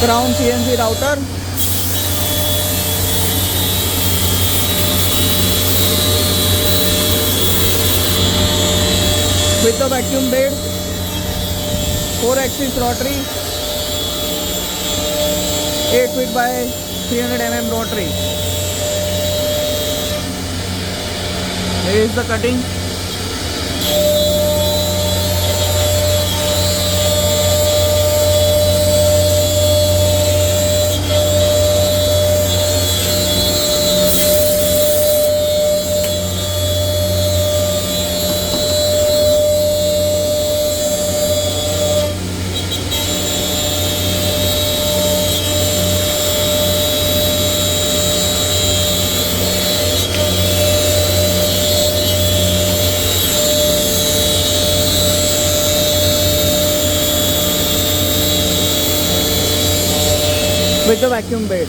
Crown CNC router. With the vacuum blade, 4-axis rotary, 8 feet by 300 mm rotary. Here is the cutting. With the vacuum blade.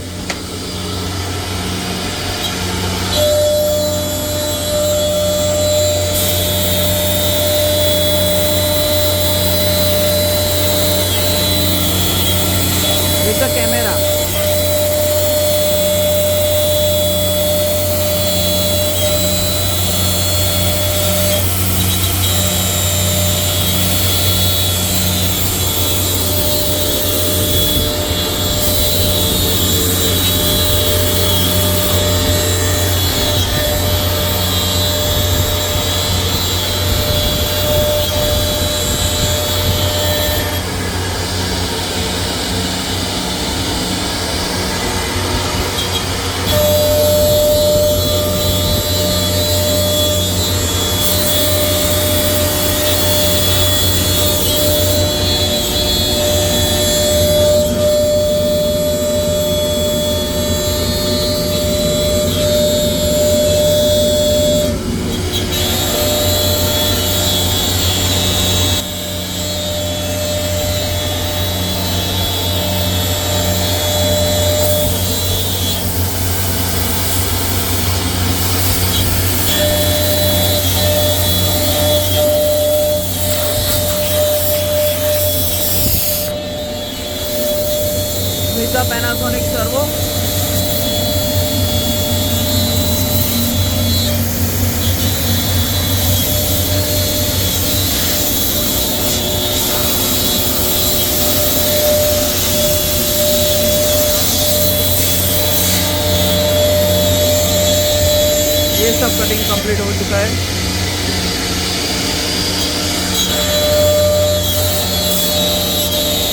With the camera. With the Panasonic servo. ये सब cutting complete हो चुका है।